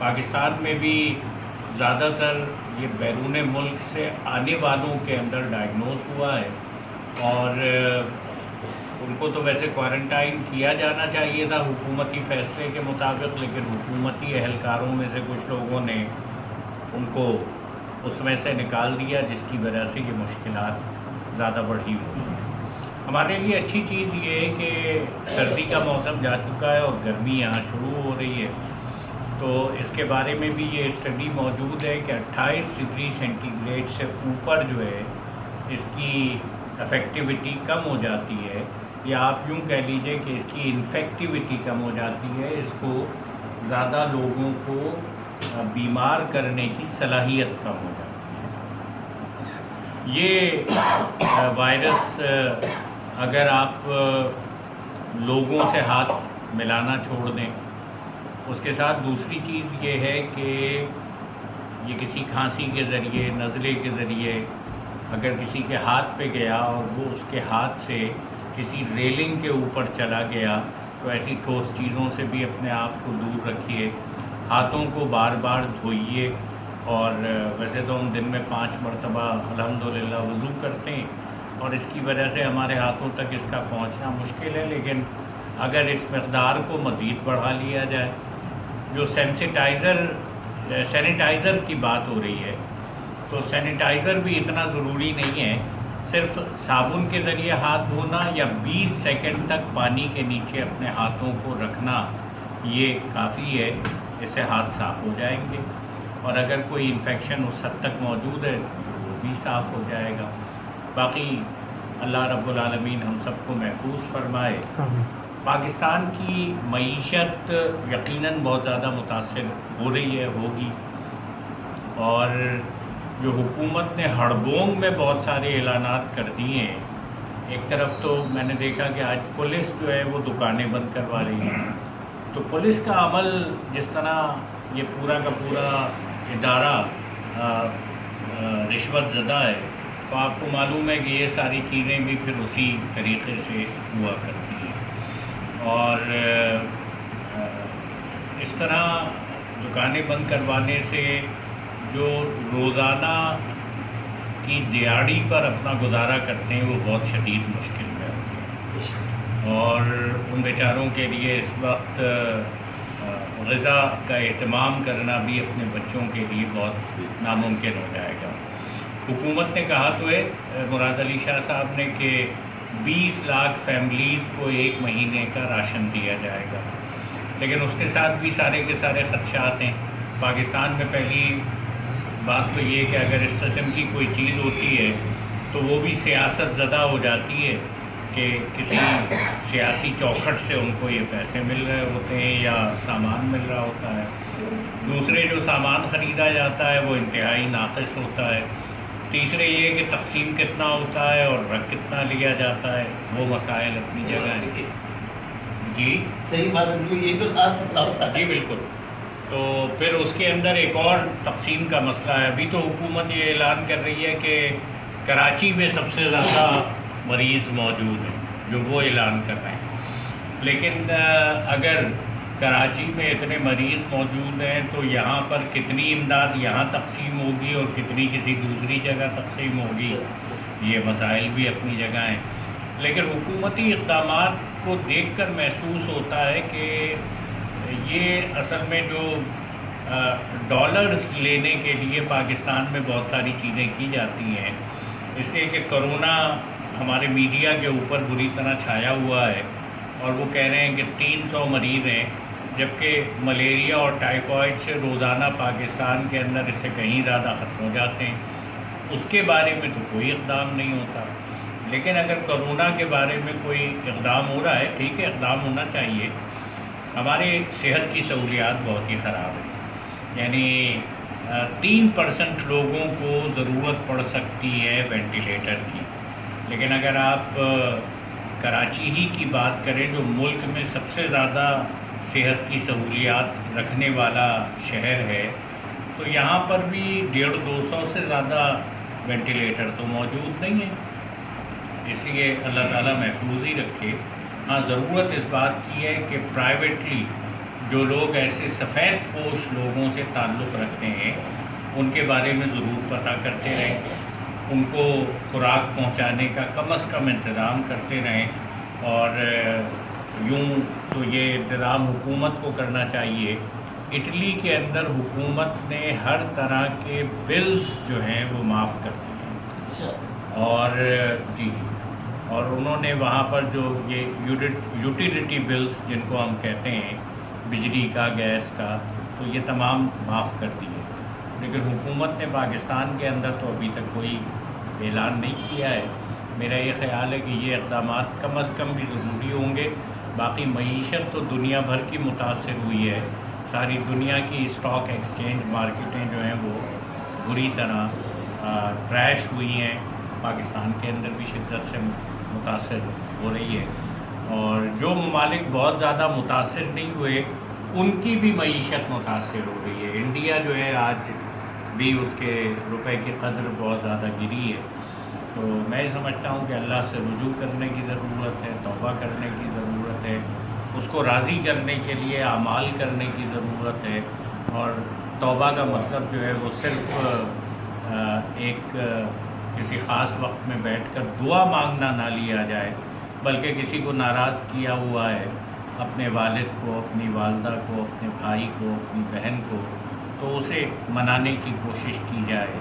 پاکستان میں بھی زیادہ تر یہ بیرون ملک سے آنے والوں کے اندر ڈائگنوز ہوا ہے، اور ان کو تو ویسے کوارنٹائن کیا جانا چاہیے تھا حکومتی فیصلے کے مطابق، لیکن حکومتی اہلکاروں میں سے کچھ لوگوں نے ان کو اس میں سے نکال دیا، جس کی وجہ سے یہ مشکلات زیادہ بڑھی ہوئی ہیں۔ ہمارے لیے اچھی چیز یہ ہے کہ سردی کا موسم جا چکا ہے اور گرمی یہاں شروع ہو رہی ہے، تو اس کے بارے میں بھی یہ اسٹڈی موجود ہے کہ 28 ڈگری سینٹی گریڈ سے اوپر جو ہے اس کی افیکٹیوٹی کم ہو جاتی ہے، یا آپ یوں کہہ لیجئے کہ اس کی انفیکٹیوٹی کم ہو جاتی ہے، اس کو زیادہ لوگوں کو بیمار کرنے کی صلاحیت کم ہو جاتی ہے۔ یہ وائرس اگر آپ لوگوں سے ہاتھ ملانا چھوڑ دیں، اس کے ساتھ دوسری چیز یہ ہے کہ یہ کسی کھانسی کے ذریعے، نزلے کے ذریعے اگر کسی کے ہاتھ پہ گیا اور وہ اس کے ہاتھ سے کسی ریلنگ کے اوپر چلا گیا، تو ایسی ٹھوس چیزوں سے بھی اپنے آپ کو دور رکھیے، ہاتھوں کو بار بار دھوئیے، اور ویسے تو ہم دن میں 5 مرتبہ الحمدللہ وضو کرتے ہیں، اور اس کی وجہ سے ہمارے ہاتھوں تک اس کا پہنچنا مشکل ہے، لیکن اگر اس مقدار کو مزید بڑھا لیا جائے، جو سینیٹائزر کی بات ہو رہی ہے، تو سینیٹائزر بھی اتنا ضروری نہیں ہے، صرف صابن کے ذریعے ہاتھ دھونا یا 20 سیکنڈ تک پانی کے نیچے اپنے ہاتھوں کو رکھنا یہ کافی ہے، اس سے ہاتھ صاف ہو جائیں گے، اور اگر کوئی انفیکشن اس حد تک موجود ہے تو وہ بھی صاف ہو جائے گا۔ باقی اللہ رب العالمین ہم سب کو محفوظ فرمائے۔ پاکستان کی معیشت یقیناً بہت زیادہ متاثر ہو رہی ہے، ہوگی، اور جو حکومت نے ہڑبونگ میں بہت سارے اعلانات کر دیے ہیں، ایک طرف تو میں نے دیکھا کہ آج پولیس جو ہے وہ دکانیں بند کروا رہی ہے، تو پولیس کا عمل جس طرح یہ پورا کا پورا ادارہ رشوت زدہ ہے، تو آپ کو معلوم ہے کہ یہ ساری چیزیں بھی پھر اسی طریقے سے ہوا کرتی ہیں، اور اس طرح دکانیں بند کروانے سے جو روزانہ کی دیہڑی پر اپنا گزارا کرتے ہیں وہ بہت شدید مشکل میں ہوتے ہیں، اور ان بیچاروں کے لیے اس وقت غذا کا اہتمام کرنا بھی اپنے بچوں کے لیے بہت ناممکن ہو جائے گا۔ حکومت نے کہا تو ہے، مراد علی شاہ صاحب نے، کہ 20 لاکھ فیملیز کو 1 مہینے کا راشن دیا جائے گا، لیکن اس کے ساتھ بھی سارے کے سارے خدشات ہیں۔ پاکستان میں پہلی بات تو یہ کہ اگر اس قسم کی کوئی چیز ہوتی ہے تو وہ بھی سیاست زدہ ہو جاتی ہے، کہ کسی سیاسی چوکھٹ سے ان کو یہ پیسے مل رہے ہوتے ہیں یا سامان مل رہا ہوتا ہے، دوسرے جو سامان خریدا جاتا ہے وہ انتہائی ناقص ہوتا ہے، تیسرے یہ کہ تقسیم کتنا ہوتا ہے اور رکھ کتنا لیا جاتا ہے، وہ مسائل اپنی جگہ ہیں۔ جی صحیح بات ہے، یہ تو خاص مسئلہ ہوتا ہے۔ جی بالکل، تو پھر اس کے اندر ایک اور تقسیم کا مسئلہ ہے۔ ابھی تو حکومت یہ اعلان کر رہی ہے کہ کراچی میں سب سے زیادہ مریض موجود ہیں، جو وہ اعلان کر رہے ہیں، لیکن اگر کراچی میں اتنے مریض موجود ہیں تو یہاں پر کتنی امداد یہاں تقسیم ہوگی اور کتنی کسی دوسری جگہ تقسیم ہوگی، یہ مسائل بھی اپنی جگہ ہیں، لیکن حکومتی اقدامات کو دیکھ کر محسوس ہوتا ہے کہ یہ اصل میں جو ڈالرز لینے کے لیے پاکستان میں بہت ساری چیزیں کی جاتی ہیں، اس لیے کہ کرونا ہمارے میڈیا کے اوپر بری طرح چھایا ہوا ہے، اور وہ کہہ رہے ہیں کہ 300 مریض ہیں، جبکہ ملیریا اور ٹائیفائڈ سے روزانہ پاکستان کے اندر اس سے کہیں زیادہ ختم ہو جاتے ہیں، اس کے بارے میں تو کوئی اقدام نہیں ہوتا۔ لیکن اگر کرونا کے بارے میں کوئی اقدام ہو رہا ہے، ٹھیک ہے، اقدام ہونا چاہیے۔ ہمارے صحت کی سہولیات بہت ہی خراب ہیں، یعنی 3% لوگوں کو ضرورت پڑ سکتی ہے وینٹیلیٹر کی، لیکن اگر آپ کراچی ہی کی بات کریں جو ملک میں سب سے زیادہ صحت کی سہولیات رکھنے والا شہر ہے، تو یہاں پر بھی 150-200 سے زیادہ وینٹیلیٹر تو موجود نہیں ہیں، اس لیے اللہ تعالیٰ محفوظ ہی رکھے۔ ہاں ضرورت اس بات کی ہے کہ پرائیویٹلی جو لوگ ایسے سفید پوش لوگوں سے تعلق رکھتے ہیں ان کے بارے میں ضرور پتہ کرتے رہیں، ان کو خوراک پہنچانے کا کم از کم انتظام کرتے رہیں، اور یوں تو یہ انتظام حکومت کو کرنا چاہیے۔ اٹلی کے اندر حکومت نے ہر طرح کے بلز جو ہیں وہ معاف کر دیے ہیں، اچھا، اور جی، اور انہوں نے وہاں پر جو یہ یوٹیلیٹی بلز جن کو ہم کہتے ہیں، بجلی کا، گیس کا، تو یہ تمام معاف کر دیے۔ لیکن حکومت نے پاکستان کے اندر تو ابھی تک کوئی اعلان نہیں کیا ہے۔ میرا یہ خیال ہے کہ یہ اقدامات کم از کم بھی ضروری ہوں گے۔ باقی معیشت تو دنیا بھر کی متاثر ہوئی ہے، ساری دنیا کی اسٹاک ایکسچینج مارکیٹیں جو ہیں وہ بری طرح کریش ہوئی ہیں، پاکستان کے اندر بھی شدت سے متاثر ہو رہی ہے، اور جو ممالک بہت زیادہ متاثر نہیں ہوئے ان کی بھی معیشت متاثر ہو رہی ہے۔ انڈیا جو ہے آج بھی اس کے روپے کی قدر بہت زیادہ گری ہے، تو میں سمجھتا ہوں کہ اللہ سے رجوع کرنے کی ضرورت ہے، توبہ کرنے کی ضرورت ہے، اس کو راضی کرنے کے لیے اعمال کرنے کی ضرورت ہے، اور توبہ کا مطلب جو ہے وہ صرف ایک کسی خاص وقت میں بیٹھ کر دعا مانگنا نہ لیا جائے، بلکہ کسی کو ناراض کیا ہوا ہے، اپنے والد کو، اپنی والدہ کو، اپنے بھائی کو، اپنی بہن کو، تو اسے منانے کی کوشش کی جائے۔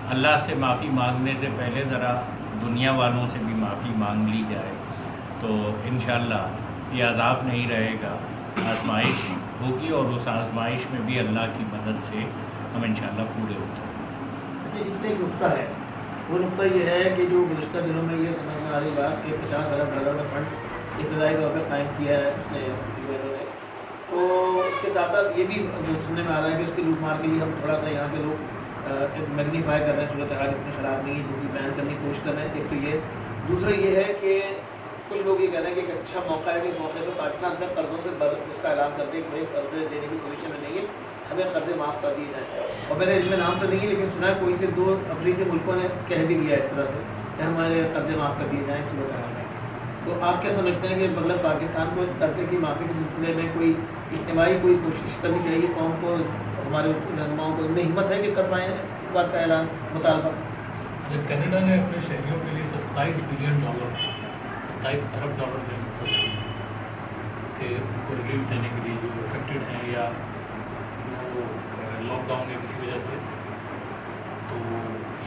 اللہ سے معافی مانگنے سے پہلے ذرا دنیا والوں سے بھی معافی مانگ لی جائے، تو انشاءاللہ یہ عذاب نہیں رہے گا، آزمائش ہوگی، اور اس آزمائش میں بھی اللہ کی مدد سے ہم انشاءاللہ پورے ہوتے ہیں۔ اچھا، اس میں ایک نقطہ ہے، وہ نقطہ یہ ہے کہ جو گزشتہ دنوں میں یہ سمجھ میں آ رہی بات کہ $50 ارب کا فنڈ ابتدائی طور پہ قائم کیا ہے اس نے UN نے، تو اس کے ساتھ ساتھ یہ بھی جو سننے میں آ رہا ہے کہ اس کی لوٹ مار کے لیے ہم تھوڑا سا یہاں کے لوگ میگنیفائی کر رہے ہیں، صورتحال اتنی خراب نہیں ہے جتنی بیان کرنے کی کوشش کر رہے ہیں۔ ایک تو یہ، دوسرا یہ ہے کہ کچھ لوگ یہ کہہ رہے ہیں کہ ایک اچھا موقع ہے کہ اس موقع پہ پاکستان اپنے قرضوں سے اس کا اعلان کر دے کہ بھائی قرضے دینے کی پوزیشن میں نہیں ہے، ہمیں قرضے معاف کر دیے جائیں۔ اور میرے علم میں نام تو نہیں ہے، لیکن سنا ہے کوئی سے 2 افریقی ملکوں نے کہہ بھی دیا اس طرح سے کہ ہمارے قرضے معاف کر دیے جائیں اس صورتحال میں۔ تو آپ کیا سمجھتے ہیں کہ مطلب پاکستان کو اس قرضے کی معافی کے سلسلے میں کوئی اجتماعی کوئی کوشش کرنی چاہیے، قوم کو، ہمارے رہنماؤں کو، ان میں ہمت ہے کہ کر پائیں اس بات کا اعلان، مطالبہ؟ کینیڈا نے اپنے شہریوں کے لیے $27 بلین 27 ارب ڈالر دینے کی کوشش کی کہ ان کو ریلیف دینے کے لیے جو افیکٹڈ ہیں یا جو لاک ڈاؤن ہے کسی وجہ سے، تو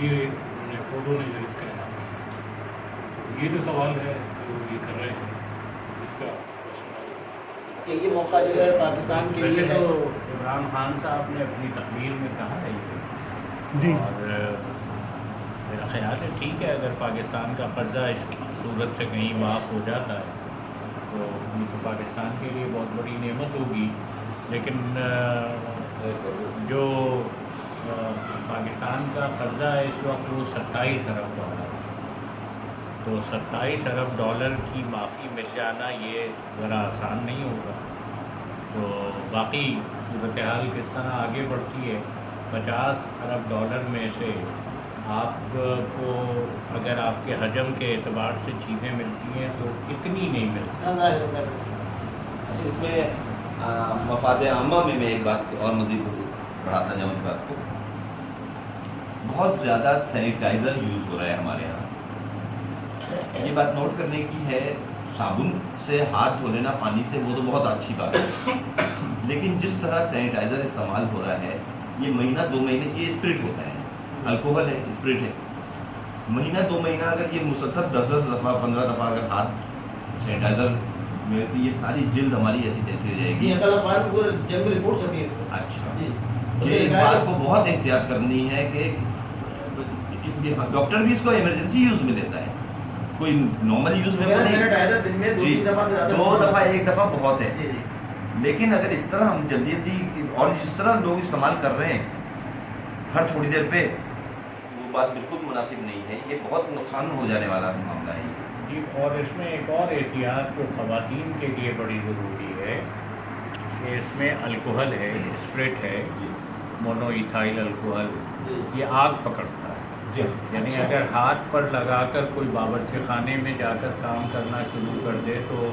یہ انہوں نے ٹروڈو نے جو اس کا اعلان کیا۔ یہ جو سوال ہے جو یہ کر رہے ہیں اس کا کہ یہ موقع جو ہے پاکستان کے لیے ویسے ہے۔ تو عمران خان صاحب نے اپنی تقریر میں کہا ہے یہ، جی، اور میرا خیال ہے ٹھیک ہے، اگر پاکستان کا قرضہ اس صورت سے کہیں معاف ہو جاتا ہے تو یہ تو پاکستان کے لیے بہت بڑی نعمت ہوگی، لیکن جو پاکستان کا قرضہ ہے اس وقت وہ $27 ارب ہے، تو $27 ارب کی معافی مل جانا یہ ذرا آسان نہیں ہوگا۔ تو باقی صورتحال کس طرح آگے بڑھتی ہے، $50 ارب میں سے آپ کو اگر آپ کے حجم کے اعتبار سے چیزیں ملتی ہیں تو اتنی نہیں ملتی۔ اچھا، اس میں مفاد عامہ میں ایک بات اور مزید بڑھاتا جاؤں اس بات کو، بہت زیادہ سینیٹائزر یوز ہو رہا ہے ہمارے یہاں، یہ بات نوٹ کرنے کی ہے۔ صابن سے ہاتھ دھو لینا پانی سے وہ تو بہت اچھی بات ہے، لیکن جس طرح سینیٹائزر استعمال ہو رہا ہے، یہ مہینہ 2 مہینے یہ اسپرٹ ہوتا ہے، الکوہل ہے، اسپرٹ ہے، مہینہ 2 مہینہ اگر یہ مسلسل 10 دفعہ 15 دفعہ اگر ہاتھ سینیٹائزر میں، تو یہ ساری جلد ہماری ایسی تیسی ہو جائے جی، گی۔ اکل اخبار میں پورے جنگ میں رپورٹ چھپی ہے اس پر۔ اچھا، جی، یہ اس بات کو بہت احتیاط کرنی ہے کہ ڈاکٹر بھی اس کو ایمرجنسی یوز میں لیتا ہے، کوئی نارمل یوز میں تو نہیں۔ سینیٹائزر دن میں 2-3 دفعہ سے زیادہ 2 دفعہ 1 دفعہ بہت ہے، جی جی، لیکن اگر اس طرح ہم جلدی جلدی اور جس طرح لوگ استعمال کر رہے ہیں ہر تھوڑی دیر پہ، وہ بات بالکل مناسب نہیں ہے، یہ بہت نقصان ہو جانے والا معاملہ ہے یہ۔ جی، اور اس میں ایک اور احتیاط جو خواتین کے لیے بڑی ضروری ہے کہ اس میں الکوہل ہے، اسپرٹ ہے، مونو ایتھائل الکوہل، یہ آگ پکڑتا ہے، یعنی اگر ہاتھ پر لگا کر کوئی باورچی خانے میں جا کر کام کرنا شروع کر دے تو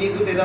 313